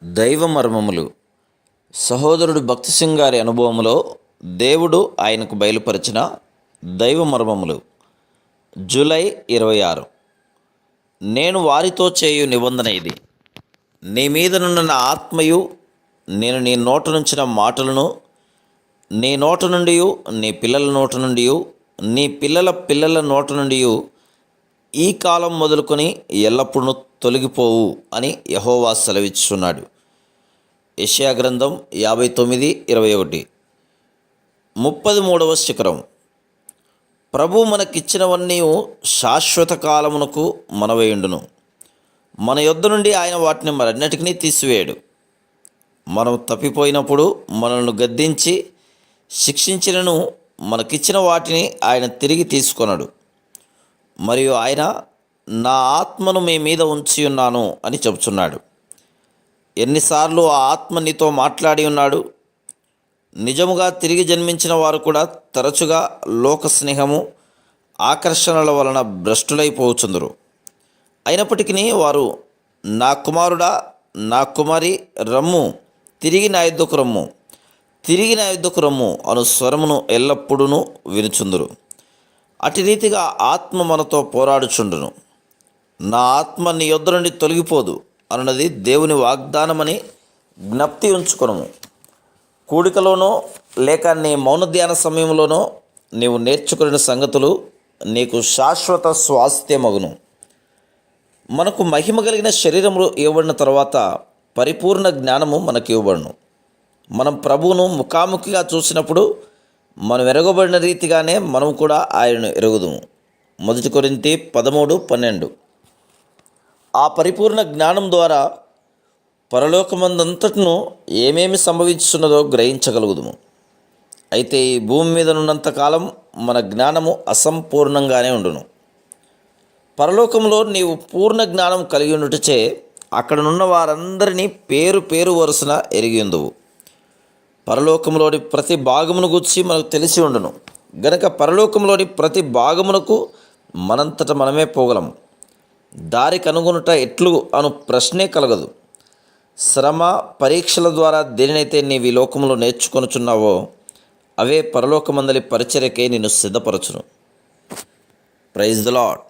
దైవ మర్మములు. సహోదరుడు భక్తి సింగ్ గారి అనుభవంలో దేవుడు ఆయనకు బయలుపరిచిన దైవ మర్మములు. జూలై 26. నేను వారితో చేయు నిబంధన ఇది. నీ మీదనున్న నా ఆత్మయు నేను నీ నోట నుంచిన మాటలను నీ నోట నుండి, నీ పిల్లల నోట నుండి, నీ పిల్లల పిల్లల నోట నుండి ఈ కాలం మొదలుకొని ఎల్లప్పుడూ తొలగిపోవు అని యెహోవా సెలవిచ్చుచున్నాడు. యెషయా గ్రంథం 59:21. 33వ శిఖరం. ప్రభు మనకిచ్చినవన్నీ శాశ్వత కాలమునకు మనవయుండును. మన యొద్ద నుండి ఆయన వాటిని మరన్నిటినీ తీసివేయడు. మనం తప్పిపోయినప్పుడు మనల్ని గద్దించి శిక్షించినను మనకిచ్చిన వాటిని ఆయన తిరిగి తీసుకొనడు. మరియు ఆయన నా ఆత్మను మీ మీద ఉంచి ఉన్నాను అని చెబుతున్నాడు. ఎన్నిసార్లు ఆ ఆత్మ నీతో మాట్లాడి ఉన్నాడు. నిజముగా తిరిగి జన్మించిన వారు కూడా తరచుగా లోక స్నేహము, ఆకర్షణల వలన భ్రష్టులైపోచుందరు. అయినప్పటికీ వారు నా కుమారుడా, నా కుమారి, రమ్ము, తిరిగి నా యుద్ధకు రమ్ము, తిరిగి నా యుద్ధకు రమ్ము అను స్వరమును ఎల్లప్పుడూ వినుచుందురు. అటు రీతిగా ఆత్మ మనతో పోరాడుచుండును. నా ఆత్మ నీ యొద్ద నుండి తొలగిపోదు అన్నది దేవుని వాగ్దానమని జ్ఞప్తి ఉంచుకొనుము. కూడికలోనో లేక నీ మౌన ధ్యాన సమయంలోనో నీవు నేర్చుకున్న సంగతులు నీకు శాశ్వత స్వాస్థ్యమగును. మనకు మహిమ కలిగిన శరీరములు ఇవ్వబడిన తర్వాత పరిపూర్ణ జ్ఞానము మనకు ఇవ్వబడును. మనం ప్రభువును ముఖాముఖిగా చూసినప్పుడు మనం ఎరగబడిన రీతిగానే మనం కూడా ఆయనను ఎరుగుదుము. 1 కొరింథీ 13:12. ఆ పరిపూర్ణ జ్ఞానం ద్వారా పరలోకమందంతటను ఏమేమి సంభవించున్నదో గ్రహించగలుగుదుము. అయితే ఈ భూమి మీద ఉన్నంతకాలం మన జ్ఞానము అసంపూర్ణంగానే ఉండును. పరలోకంలో నీవు పూర్ణ జ్ఞానం కలిగి ఉండుటచే అక్కడనున్న వారందరినీ పేరు పేరు వరుసన ఎరిగి ఉందువు. పరలోకంలోని ప్రతి భాగమును గూర్చి మనకు తెలిసి ఉండును గనక పరలోకంలోని ప్రతి భాగమునకు మనంతట మనమే పోగలము. దారి కనుగొనుట ఎట్లు అను ప్రశ్నే కలగదు. శ్రమ, పరీక్షల ద్వారా దేనినైతే నీవు ఈ లోకంలో నేర్చుకొనుచున్నావో అవే పరలోకమందలి పరిచర్యకే నిన్ను సిద్ధపరచును. Praise the lord.